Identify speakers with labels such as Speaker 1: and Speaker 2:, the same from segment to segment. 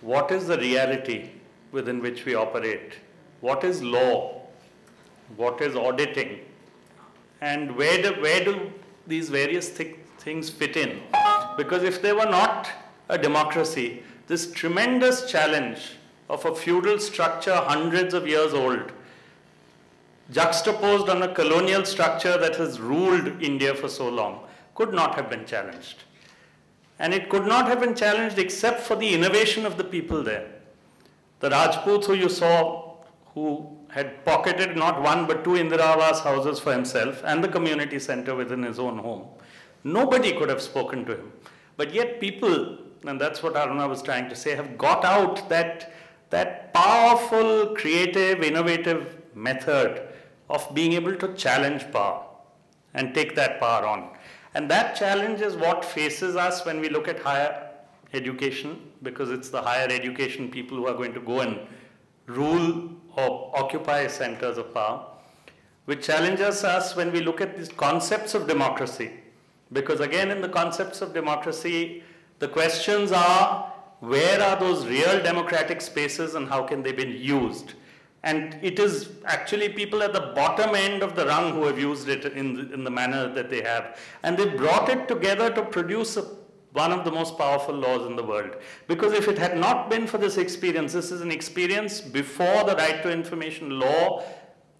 Speaker 1: What is the reality within which we operate? What is law? What is auditing? And where do these various things fit in? Because if they were not a democracy, this tremendous challenge of a feudal structure hundreds of years old, juxtaposed on a colonial structure that has ruled India for so long, could not have been challenged. And it could not have been challenged except for the innovation of the people there. The Rajputs who you saw, who had pocketed not one but two Indira Awas houses for himself and the community center within his own home. Nobody could have spoken to him. But yet people, and that's what Aruna was trying to say, have got out that powerful, creative, innovative method of being able to challenge power and take that power on. And that challenge is what faces us when we look at higher education, because it's the higher education people who are going to go and rule or occupy centers of power, which challenges us when we look at these concepts of democracy. Because again, in the concepts of democracy, the questions are, where are those real democratic spaces and how can they be used? And it is actually people at the bottom end of the rung who have used it in the manner that they have. And they brought it together to produce one of the most powerful laws in the world. Because if it had not been for this experience, this is an experience before the right to information law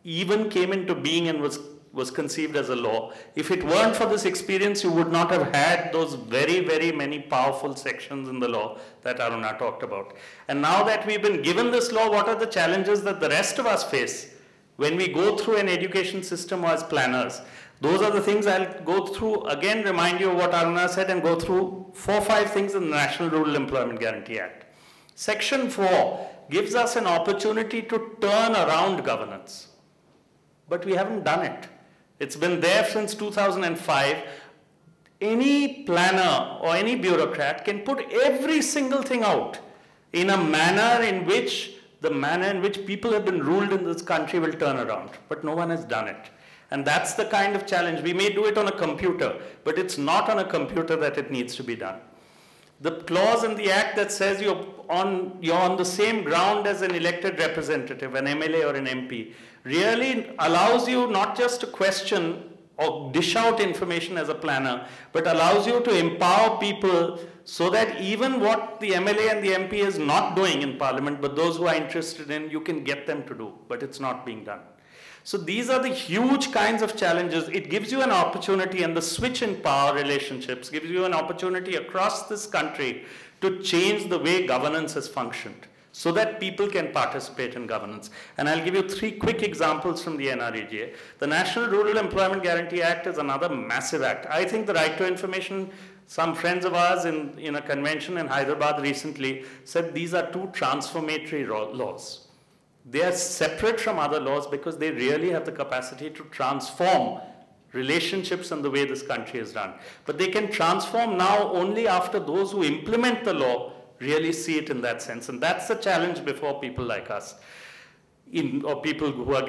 Speaker 1: even came into being and was conceived as a law. If it weren't for this experience, you would not have had those very, very many powerful sections in the law that Aruna talked about. And now that we've been given this law, what are the challenges that the rest of us face when we go through an education system as planners? Those are the things I'll go through, again remind you of what Aruna said, and go through 4 or 5 things in the National Rural Employment Guarantee Act. Section 4 gives us an opportunity to turn around governance, but we haven't done it. It's been there since 2005. Any planner or any bureaucrat can put every single thing out in a manner in which people have been ruled in this country will turn around, but no one has done it. And that's the kind of challenge. We may do it on a computer, but it's not on a computer that it needs to be done. The clause in the act that says you're on the same ground as an elected representative, an MLA or an MP, really allows you not just to question or dish out information as a planner, but allows you to empower people so that even what the MLA and the MP is not doing in Parliament, but those who are interested in, you can get them to do, but it's not being done. So these are the huge kinds of challenges. It gives you an opportunity, and the switch in power relationships gives you an opportunity across this country to change the way governance has functioned so that people can participate in governance. And I'll give you 3 quick examples from the NREGA. The National Rural Employment Guarantee Act is another massive act. I think the right to information, some friends of ours in a convention in Hyderabad recently said these are 2 transformatory laws. They are separate from other laws because they really have the capacity to transform relationships and the way this country is run. But they can transform now only after those who implement the law really see it in that sense. And that's the challenge before people like us, or people who are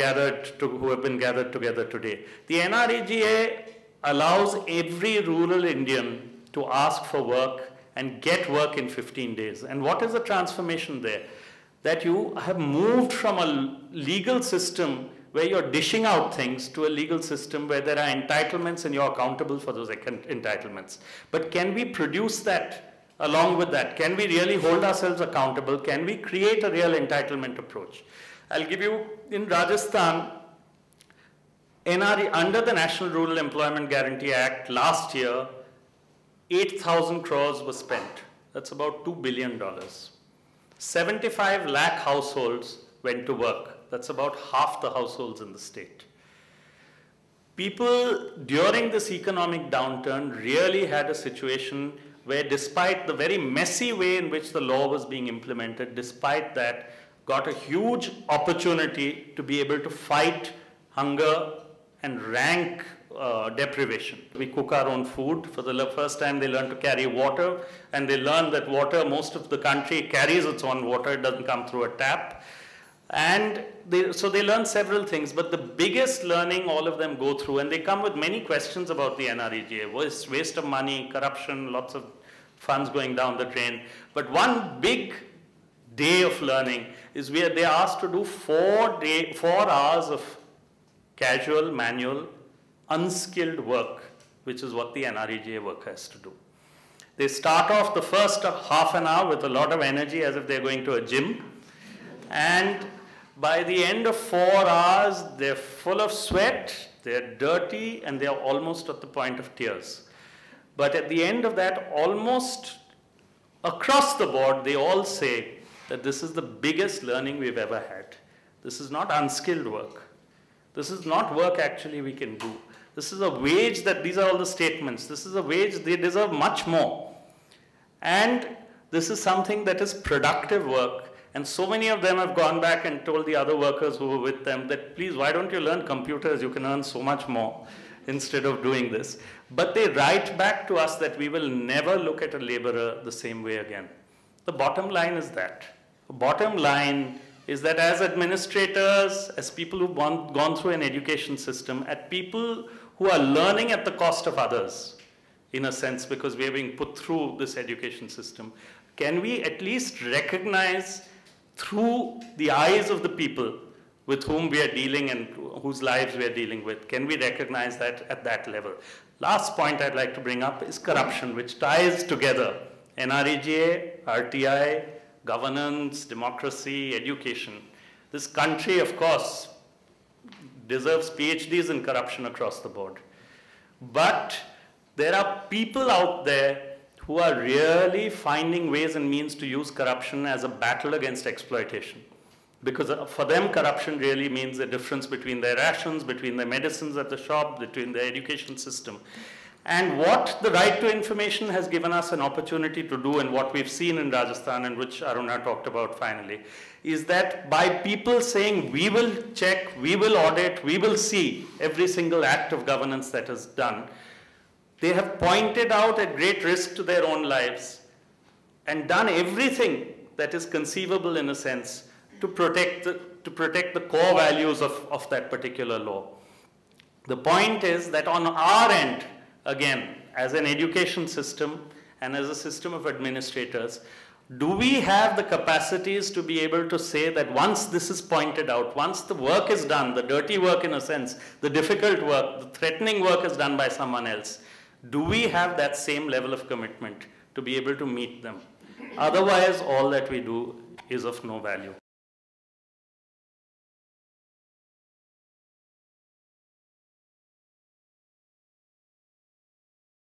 Speaker 1: who have been gathered together today. The NREGA allows every rural Indian to ask for work and get work in 15 days. And what is the transformation there? That you have moved from a legal system where you're dishing out things to a legal system where there are entitlements and you're accountable for those entitlements. But can we produce that along with that? Can we really hold ourselves accountable? Can we create a real entitlement approach? I'll give you, in Rajasthan, under the National Rural Employment Guarantee Act, last year, 8,000 crores was spent. That's about $2 billion. 75 lakh households went to work. That's about half the households in the state. People during this economic downturn really had a situation where, despite the very messy way in which the law was being implemented, despite that, got a huge opportunity to be able to fight hunger and rank deprivation. We cook our own food. For the first time, they learn to carry water, and they learn that water, most of the country carries its own water. It doesn't come through a tap. And so they learn several things, but the biggest learning all of them go through, and they come with many questions about the NREGA, waste of money, corruption, lots of funds going down the drain. But one big day of learning is where they are asked to do 4 hours of casual, manual, unskilled work, which is what the NREGA work has to do. They start off the first half an hour with a lot of energy as if they're going to a gym. And by the end of 4 hours, they're full of sweat, they're dirty, and they're almost at the point of tears. But at the end of that, almost across the board, they all say that this is the biggest learning we've ever had. This is not unskilled work. This is not work actually we can do. This is a wage that, these are all the statements. This is a wage, they deserve much more. And this is something that is productive work. And so many of them have gone back and told the other workers who were with them that, please, why don't you learn computers? You can earn so much more instead of doing this. But they write back to us that we will never look at a laborer the same way again. The bottom line is that. The bottom line is that as administrators, as people who've gone through an education system, as people who are learning at the cost of others, in a sense, because we are being put through this education system, can we at least recognize through the eyes of the people with whom we are dealing and whose lives we are dealing with, can we recognize that at that level? Last point I'd like to bring up is corruption, which ties together NREGA, RTI, governance, democracy, education. This country, of course, deserves PhDs in corruption across the board. But there are people out there who are really finding ways and means to use corruption as a battle against exploitation. Because for them, corruption really means the difference between their rations, between their medicines at the shop, between their education system. And what the right to information has given us an opportunity to do, and what we've seen in Rajasthan, and which Aruna talked about finally, is that by people saying, we will check, we will audit, we will see every single act of governance that is done, they have pointed out at great risk to their own lives and done everything that is conceivable, in a sense, to protect the core values of that particular law. The point is that on our end, again, as an education system and as a system of administrators, do we have the capacities to be able to say that once this is pointed out, once the work is done, the dirty work in a sense, the difficult work, the threatening work is done by someone else, do we have that same level of commitment to be able to meet them? Otherwise, all that we do is of no value.